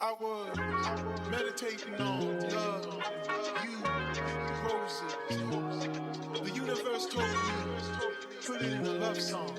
I was meditating on love, you, roses. The universe told me, put it in a love song.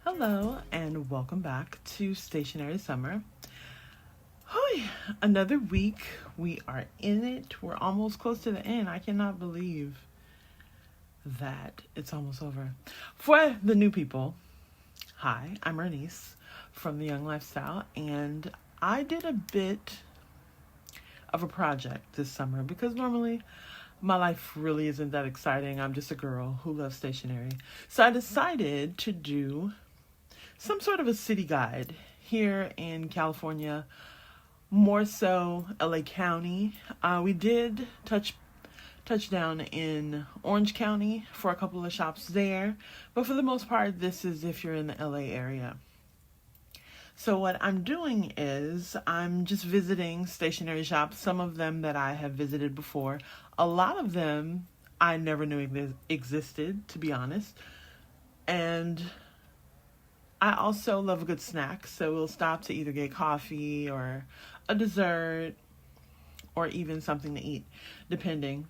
Hello and welcome back to Stationery Summer. Another week. We are in it. We're almost close to the end. I cannot believe that it's almost over. For the new people, hi, I'm Bernice from The Young Lifestyle, and I did a bit of a project this summer because normally my life really isn't that exciting. I'm just a girl who loves stationery. So I decided to do some sort of a city guide here in California, more so LA County. We did touch down in Orange County for a couple of shops there, but for the most part, this is if you're in the LA area. So what I'm doing is I'm just visiting stationery shops, some of them that I have visited before. A lot of them I never knew existed, to be honest. And I also love a good snack, so we'll stop to either get coffee or a dessert or even something to eat, depending.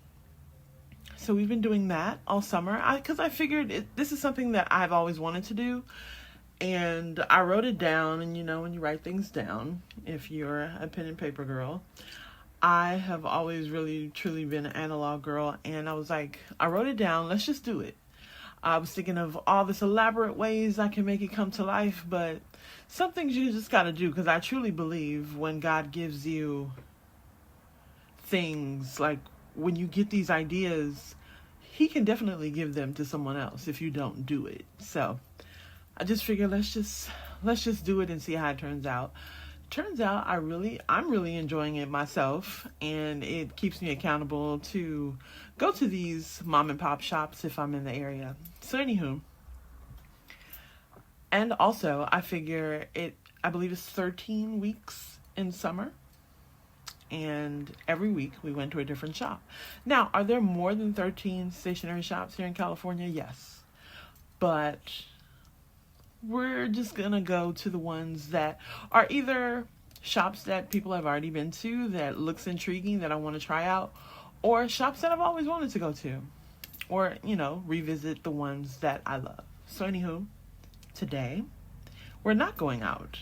So we've been doing that all summer because I figured this is something that I've always wanted to do. And I wrote it down, and when you write things down, if you're a pen and paper girl, I have always really, truly been an analog girl. And I was like, I wrote it down, let's just do it. I was thinking of all this elaborate ways I can make it come to life, but some things you just got to do, because I truly believe when God gives you things, like when you get these ideas, He can definitely give them to someone else if you don't do it. So I just figured let's just do it and see how it turns out. Turns out I'm really enjoying it myself, and it keeps me accountable to go to these mom and pop shops if I'm in the area. So anywho, and also I figure I believe it's 13 weeks in summer, and every week we went to a different shop. Now, are there more than 13 stationery shops here in California? Yes, but we're just going to go to the ones that are either shops that people have already been to that looks intriguing that I want to try out, or shops that I've always wanted to go to, or, revisit the ones that I love. So anywho, today we're not going out.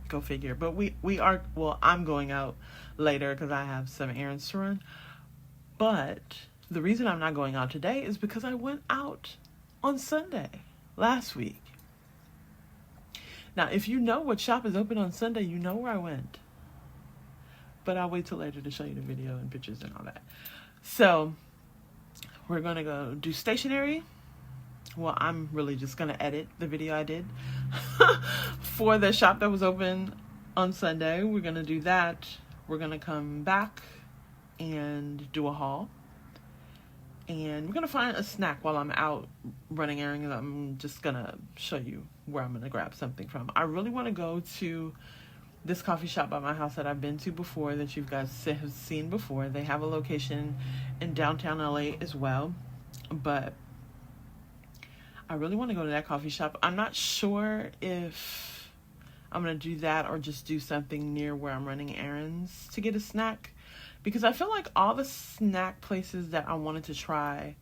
Go figure. But we are, I'm going out later because I have some errands to run. But the reason I'm not going out today is because I went out on Sunday last week. Now, if you know what shop is open on Sunday, you know where I went. But I'll wait till later to show you the video and pictures and all that. So, we're going to go do stationery. Well, I'm really just going to edit the video I did for the shop that was open on Sunday. We're going to do that. We're going to come back and do a haul. And we're going to find a snack while I'm out running errands. I'm just going to show you where I'm going to grab something from. I really want to go to this coffee shop by my house that I've been to before, that you guys have seen before. They have a location in downtown LA as well. But I really want to go to that coffee shop. I'm not sure if I'm going to do that or just do something near where I'm running errands to get a snack. Because I feel like all the snack places that I wanted to try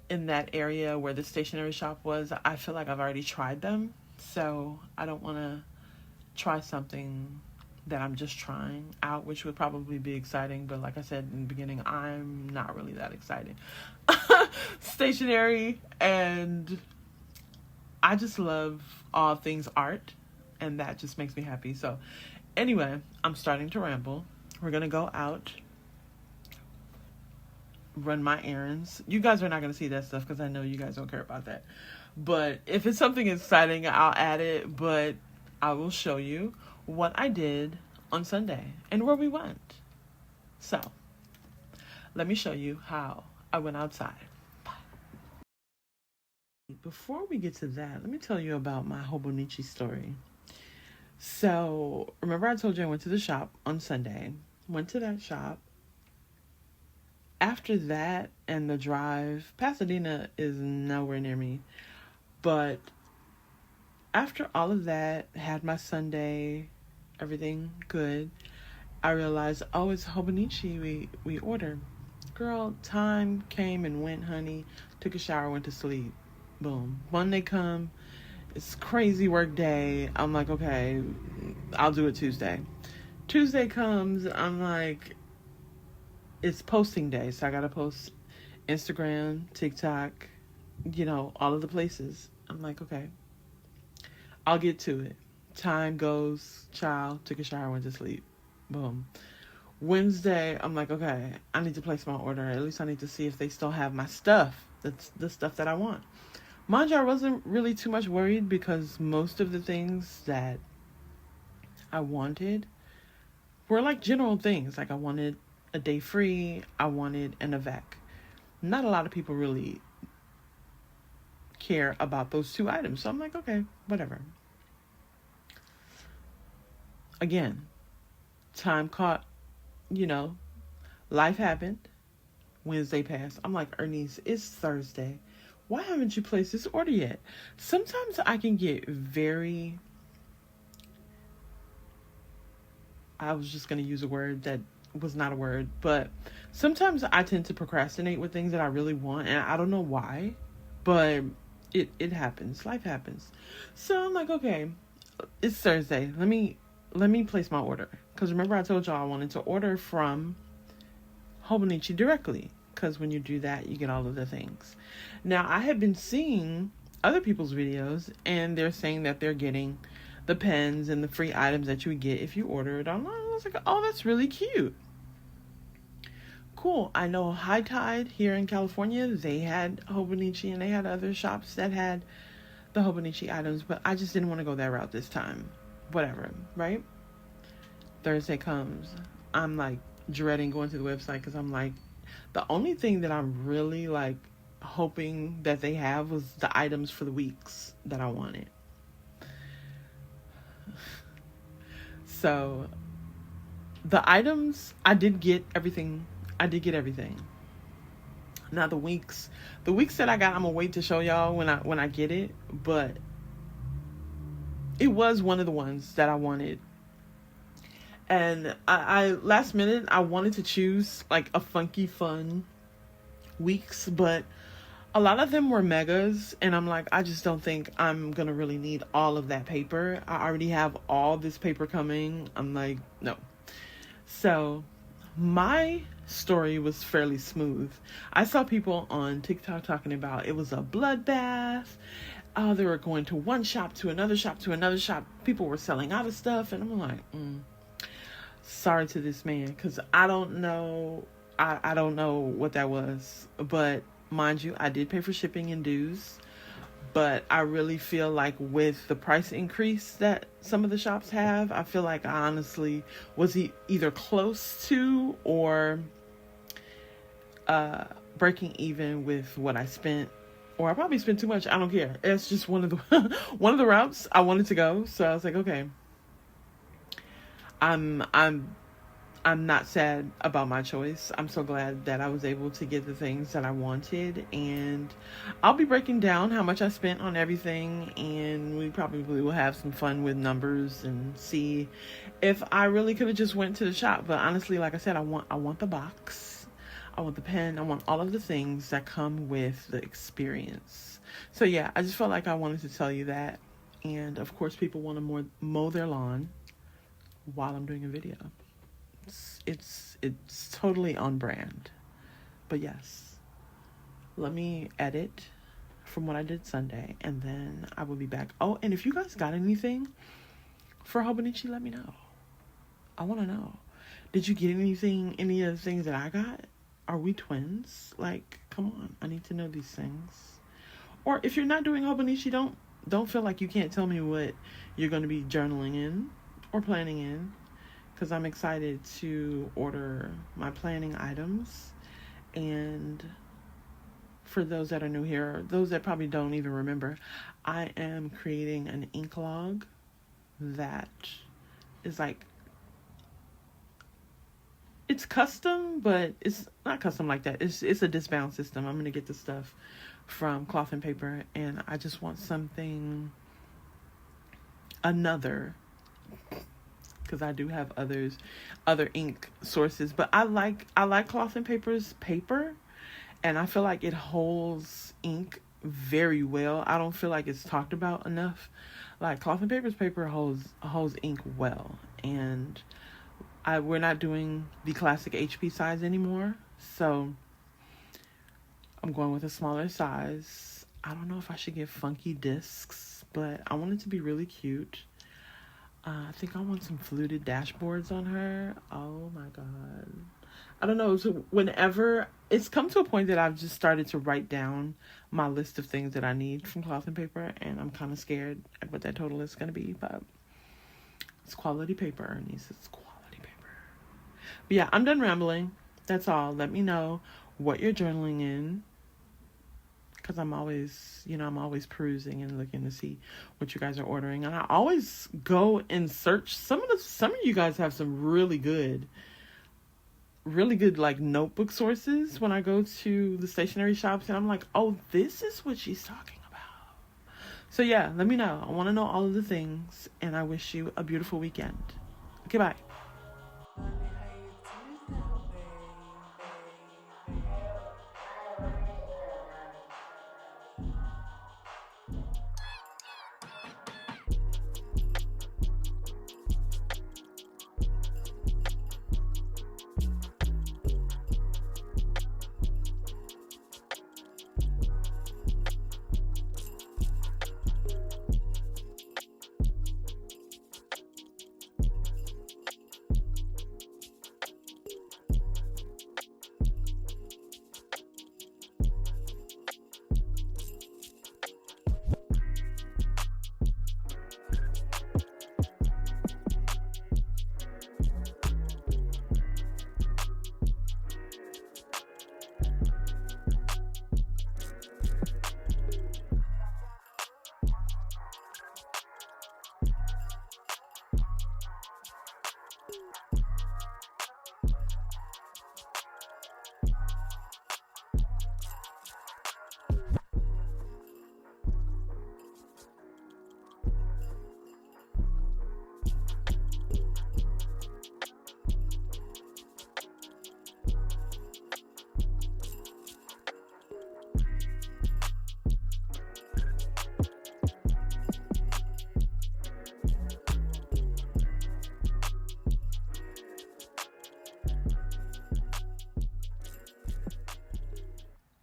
in that area where the stationery shop was, I feel like I've already tried them. So I don't want to try something that I'm just trying out, which would probably be exciting. But like I said in the beginning, I'm not really that excited. Stationery, and I just love all things art, and that just makes me happy. So anyway, I'm starting to ramble. We're going to go out, run my errands. You guys are not going to see that stuff because I know you guys don't care about that. But if it's something exciting, I'll add it. But I will show you what I did on Sunday and where we went. So, let me show you how I went outside. Before we get to that, let me tell you about my Hobonichi story. So, remember I told you I went to the shop on Sunday. Went to that shop. After that and the drive, Pasadena is nowhere near me. But after all of that, had my Sunday, everything good, I realized, oh, it's Hobonichi we ordered. Girl, time came and went, honey. Took a shower, went to sleep. Boom. Monday come. It's crazy work day. I'm like, okay, I'll do it Tuesday. Tuesday comes, I'm like, it's posting day. So I got to post Instagram, TikTok, all of the places. I'm like, okay, I'll get to it. Time goes, child, took a shower, went to sleep. Boom. Wednesday, I'm like, okay, I need to place my order. At least I need to see if they still have my stuff. That's the stuff that I want. Mind you, I wasn't really too much worried because most of the things that I wanted were like general things. Like I wanted a day free. I wanted an Avec. Not a lot of people really care about those two items. So I'm like, okay, whatever. Again, time caught, life happened. Wednesday passed. I'm like, Ernice, it's Thursday. Why haven't you placed this order yet? Sometimes I can get I was just going to use a word that was not a word, but sometimes I tend to procrastinate with things that I really want, and I don't know why, but it happens. Life happens. So I'm like, okay, it's Thursday. Let me place my order. Because remember I told y'all I wanted to order from Hobonichi directly. Because when you do that, you get all of the things. Now, I have been seeing other people's videos, and they're saying that they're getting the pens and the free items that you would get if you order it online. I was like, oh, that's really cute. Cool. I know High Tide here in California, they had Hobonichi, and they had other shops that had the Hobonichi items, but I just didn't want to go that route this time. Whatever, right? Thursday comes. I'm like dreading going to the website because I'm like, the only thing that I'm really like hoping that they have was the items for the weeks that I wanted. So the items, I did get everything. Now the weeks that I got, I'm gonna wait to show y'all when I get it, but it was one of the ones that I wanted. And I last minute, I wanted to choose like a funky fun weeks, but a lot of them were megas, and I'm like, I just don't think I'm gonna really need all of that paper. I already have all this paper coming. I'm like, no. So my story was fairly smooth. I saw people on TikTok talking about it was a bloodbath. Oh, they were going to one shop to another shop to another shop. People were selling out of stuff, and I'm like, sorry to this man, because I don't know. I don't know what that was, but mind you, I did pay for shipping and dues. But I really feel like with the price increase that some of the shops have, I feel like I honestly was either close to or breaking even with what I spent, or I probably spent too much. I don't care. It's just one of the one of the routes I wanted to go. So I was like, okay, I'm not sad about my choice. I'm so glad that I was able to get the things that I wanted, and I'll be breaking down how much I spent on everything, and we probably will have some fun with numbers and see if I really could have just went to the shop. But honestly, like I said, I want the box, I want the pen, I want all of the things that come with the experience. So yeah, I just felt like I wanted to tell you that. And of course, people want to mow their lawn while I'm doing a video. It's totally on brand. But yes, let me edit from what I did Sunday, and then I will be back. Oh, and if you guys got anything for Hobonichi, let me know. I want to know. Did you get any of the things that I got? Are we twins? Like, come on, I need to know these things. Or if you're not doing Hobonichi, don't feel like you can't tell me what you're going to be journaling in or planning in. because I'm excited to order my planning items. And for those that are new here, those that probably don't even remember, I am creating an ink log that is like, it's custom, but it's not custom like that. It's a discbound system. I'm going to get the stuff from Cloth and Paper, and I just want something, another, because I do have other ink sources, but I like Cloth and Paper's paper, and I feel like it holds ink very well. I don't feel like it's talked about enough. Like, Cloth and Paper's paper holds ink well, and we're not doing the classic HP size anymore, so I'm going with a smaller size. I don't know if I should get funky discs, but I want it to be really cute. I think I want some fluted dashboards on her. Oh my god. I don't know. So whenever it's come to a point that I've just started to write down my list of things that I need from Cloth and Paper, and I'm kind of scared at what that total is going to be, but it's quality paper, Ernest. It's quality paper. But yeah, I'm done rambling. That's all. Let me know what you're journaling in, because I'm always perusing and looking to see what you guys are ordering. And I always go and search. Some of you guys have some really good like notebook sources when I go to the stationery shops, and I'm like, oh, this is what she's talking about. So yeah, let me know. I want to know all of the things, and I wish you a beautiful weekend. Okay, bye.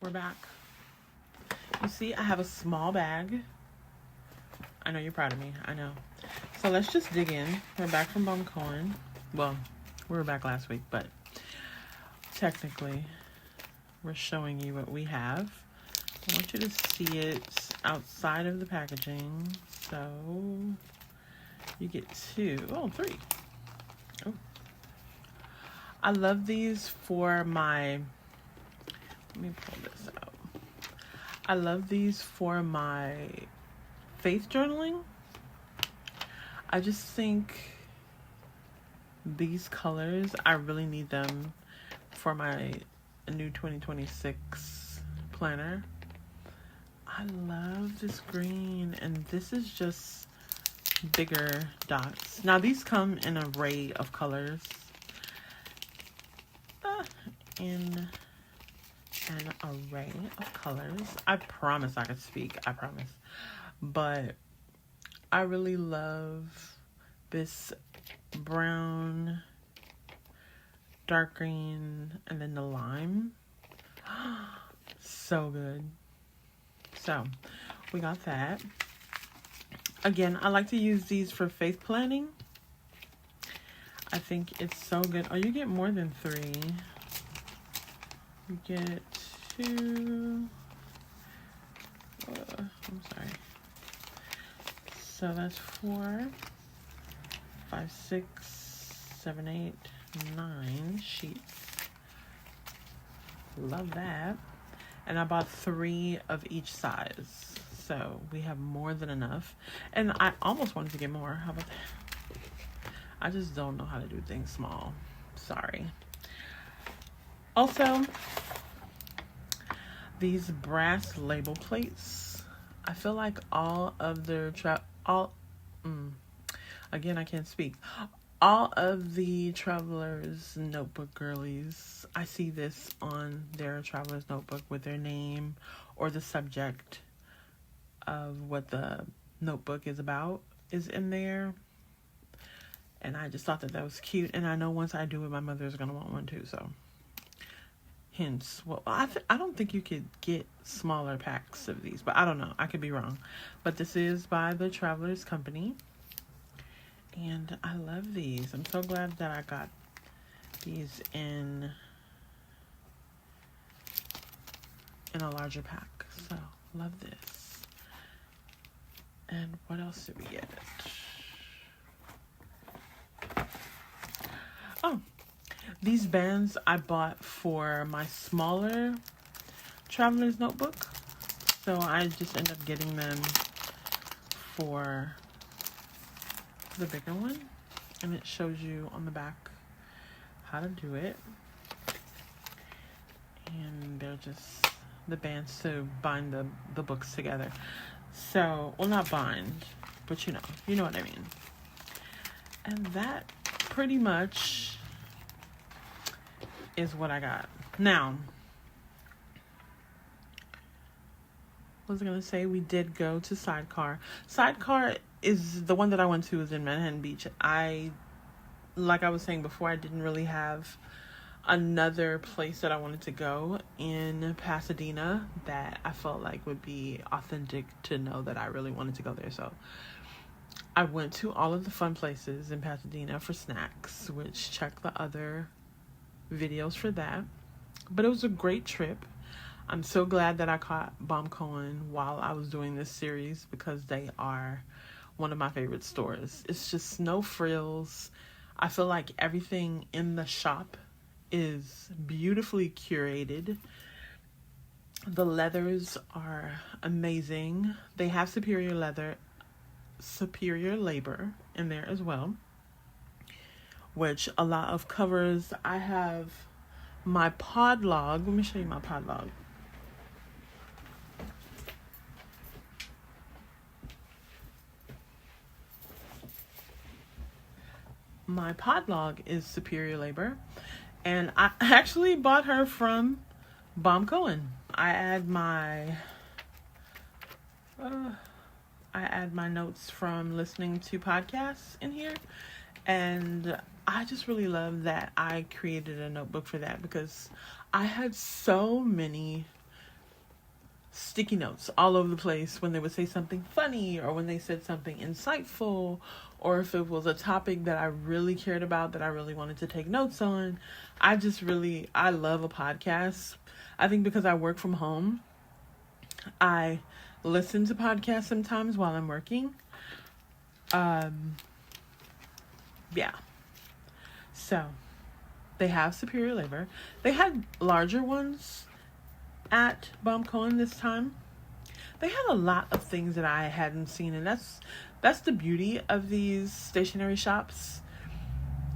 We're back. You see, I have a small bag. I know you're proud of me. I know. So let's just dig in. We're back from Baum Kuchen. Well, we were back last week, but technically, we're showing you what we have. I want you to see it outside of the packaging. So you get three. Oh. I love these for my... Let me pull this out. I love these for my faith journaling. I just think these colors, I really need them for my new 2026 planner. I love this green, and this is just bigger dots. Now these come in an array of colors. In an array of colors. I promise I could speak. I promise. But I really love this brown, dark green, and then the lime. So good. So we got that. Again, I like to use these for faith planning. I think it's so good. Oh, you get more than 3. You get 2. I'm sorry. So that's 4, 5, 6, 7, 8, 9 sheets. Love that. And I bought 3 of each size. So we have more than enough. And I almost wanted to get more. How about that? I just don't know how to do things small. Sorry. Also, these brass label plates. I feel like all of their again, I can't speak. All of the Traveler's Notebook girlies, I see this on their Traveler's Notebook with their name or the subject of what the notebook is about is in there. And I just thought that was cute. And I know once I do it, my mother's going to want one too. So, hence, well, I don't think you could get smaller packs of these. But I don't know. I could be wrong. But this is by the Travelers Company. And I love these. I'm so glad that I got these in a larger pack. So, love this. And what else did we get? Oh, these bands I bought for my smaller Traveler's Notebook. So I just end up getting them for the bigger one. And it shows you on the back how to do it. And they're just the bands to bind the books together. So, well, not bind, but you know what I mean. And that pretty much is what I got. Now, what was I going to say? We did go to Sidecar. Sidecar is the one that I went to is in Manhattan Beach. Like I was saying before, I didn't really have another place that I wanted to go in Pasadena that I felt like would be authentic to know that I really wanted to go there. So I went to all of the fun places in Pasadena for snacks, which check the other videos for that. But it was a great trip. I'm so glad that I caught Baum Kuchen while I was doing this series because they are one of my favorite stores. It's just no frills. I feel like everything in the shop is beautifully curated. The leathers are amazing. They have superior labor in there as well, which a lot of covers. I have my pod log. Let me show you my pod log. My pod log is superior labor. And I actually bought her from Baum Kuchen. I add my notes from listening to podcasts in here. And I just really love that I created a notebook for that because I had so many sticky notes all over the place when they would say something funny or when they said something insightful or if it was a topic that I really cared about that I really wanted to take notes on. I love a podcast. I think because I work from home, I listen to podcasts sometimes while I'm working. Yeah. So, they have superior labor. They had larger ones at Baum Kuchen this time. They had a lot of things that I hadn't seen, and that's the beauty of these stationery shops.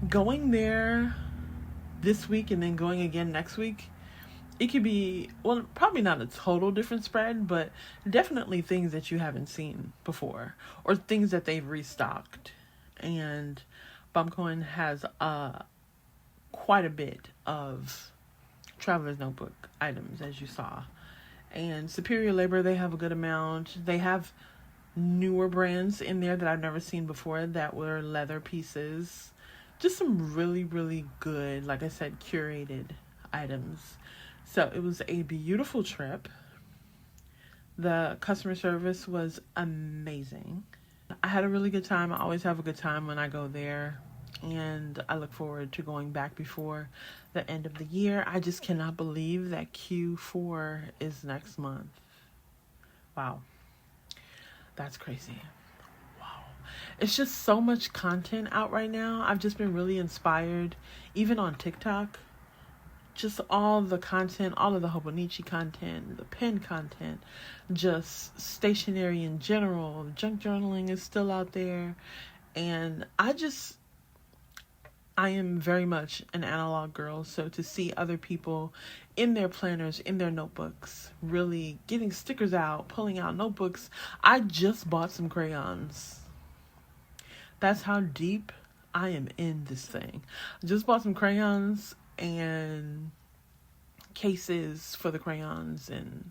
Going there this week and then going again next week, it could be, well, probably not a total different spread, but definitely things that you haven't seen before or things that they've restocked. And Baum Kuchen has quite a bit of Traveler's Notebook items, as you saw. And superior labor, they have a good amount. They have newer brands in there that I've never seen before that were leather pieces. Just some really, really good, like I said, curated items. So it was a beautiful trip. The customer service was amazing. I had a really good time. I always have a good time when I go there. And I look forward to going back before the end of the year. I just cannot believe that Q4 is next month. Wow. That's crazy. Wow. It's just so much content out right now. I've just been really inspired, even on TikTok. Just all the content, all of the Hobonichi content, the pen content, just stationery in general. Junk journaling is still out there. And I am very much an analog girl. So to see other people in their planners, in their notebooks, really getting stickers out, pulling out notebooks. I just bought some crayons. That's how deep I am in this thing. Just bought some crayons and cases for the crayons, and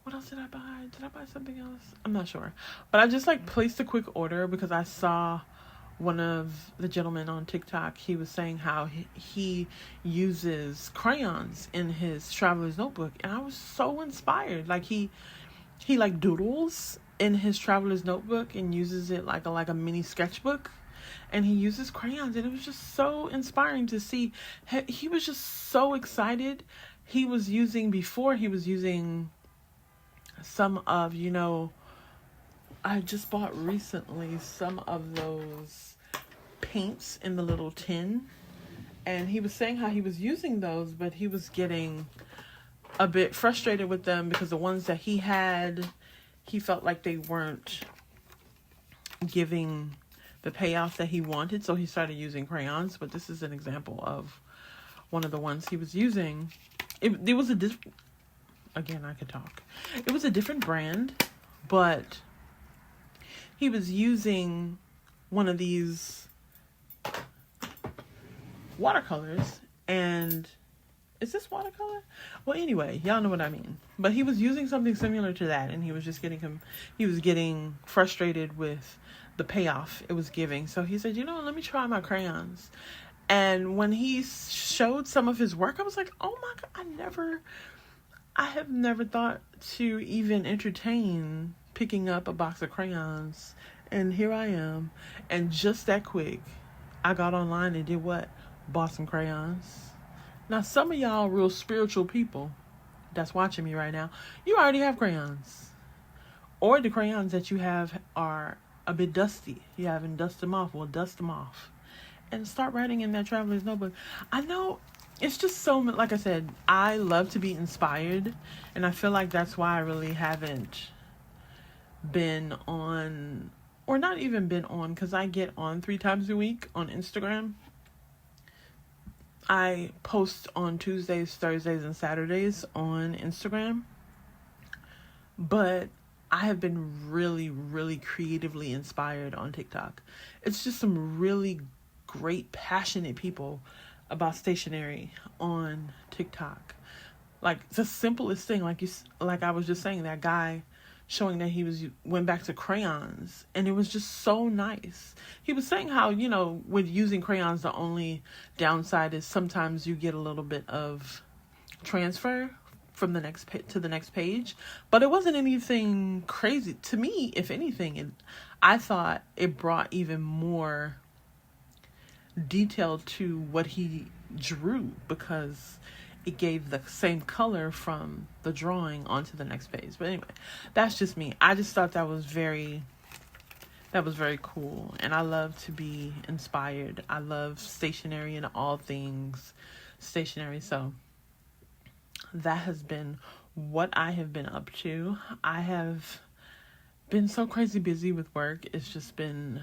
what else did I buy? Did I buy something else? I'm not sure. But I just placed a quick order because I saw one of the gentlemen on TikTok. He was saying how he uses crayons in his traveler's notebook, and I was so inspired. He doodles in his traveler's notebook and uses it like a mini sketchbook, and he uses crayons, and it was just so inspiring to see. He was just so excited. He was using some of, I just bought recently some of those paints in the little tin, and he was saying how he was using those, but he was getting a bit frustrated with them because the ones that he had, he felt like they weren't giving the payoff that he wanted, so he started using crayons. But this is an example of one of the ones he was using. It was again, I could talk. It was a different brand, but he was using one of these watercolors. And is this watercolor? Well, anyway, y'all know what I mean. But he was using something similar to that, and he was getting frustrated with the payoff it was giving. So he said, let me try my crayons. And when he showed some of his work, I was like, oh my God, I have never thought to even entertain picking up a box of crayons. And here I am. And just that quick, I got online and did what? Bought some crayons. Now, some of y'all real spiritual people that's watching me right now, you already have crayons. Or the crayons that you have are a bit dusty. You haven't dusted them off. Well, dust them off. And start writing in that traveler's notebook. I know it's just so, like I said, I love to be inspired. And I feel like that's why I really haven't been on, or not even been on, because I get on 3 times a week on Instagram. I post on Tuesdays, Thursdays, and Saturdays on Instagram. But I have been really, really creatively inspired on TikTok. It's just some really great, passionate people about stationery on TikTok. The simplest thing, like I was just saying, that guy showing that he went back to crayons, and it was just so nice. He was saying how, with using crayons, the only downside is sometimes you get a little bit of transfer from the next to the next page, but it wasn't anything crazy to me. If anything, I thought it brought even more detail to what he drew, because it gave the same color from the drawing onto the next page. But anyway, that's just me. I just thought that was very cool. And I love to be inspired. I love stationery and all things stationery. So that has been what I have been up to. I have been so crazy busy with work. It's just been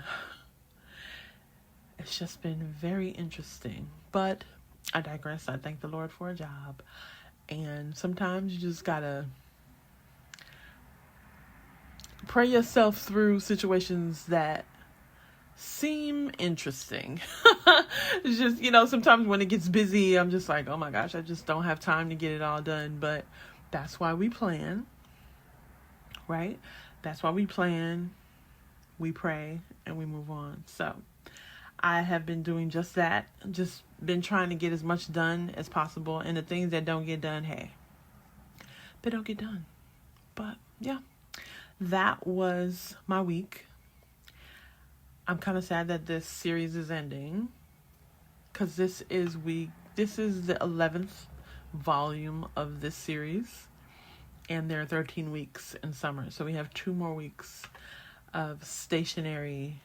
very interesting. But I digress. I thank the Lord for a job. And sometimes you just gotta pray yourself through situations that seem interesting. It's just, sometimes when it gets busy, I'm just like, oh my gosh, I just don't have time to get it all done. But that's why we plan, right? That's why we plan, we pray, and we move on. So I have been doing just that. Just been trying to get as much done as possible. And the things that don't get done, hey, they don't get done. But yeah, that was my week. I'm kind of sad that this series is ending, because this is the 11th volume of this series, and there are 13 weeks in summer. So we have 2 more weeks of Stationery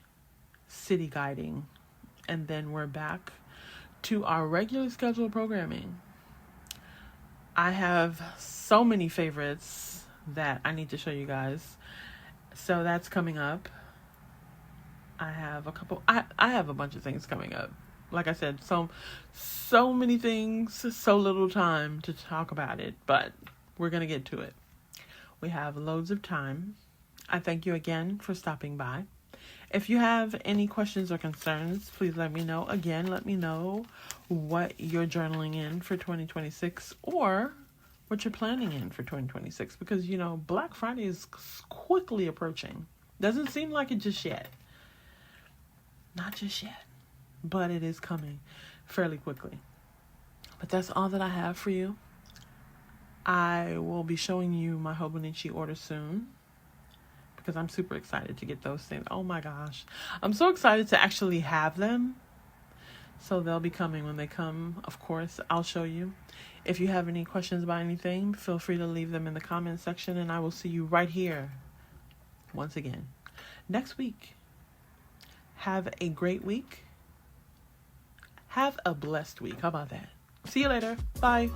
city guiding. And then we're back to our regular scheduled programming. I have so many favorites that I need to show you guys. So that's coming up. I have a bunch of things coming up. Like I said, so many things, so little time to talk about it, but we're going to get to it. We have loads of time. I thank you again for stopping by. If you have any questions or concerns, please let me know. Again, let me know what you're journaling in for 2026 or what you're planning in for 2026, because, you know, Black Friday is quickly approaching. Doesn't seem like it just yet. Not just yet, but it is coming fairly quickly. But that's all that I have for you. I will be showing you my Hobonichi order soon because I'm super excited to get those things. Oh my gosh. I'm so excited to actually have them. So they'll be coming. When they come, of course, I'll show you. If you have any questions about anything, feel free to leave them in the comment section, and I will see you right here once again next week. Have a great week. Have a blessed week. How about that? See you later. Bye.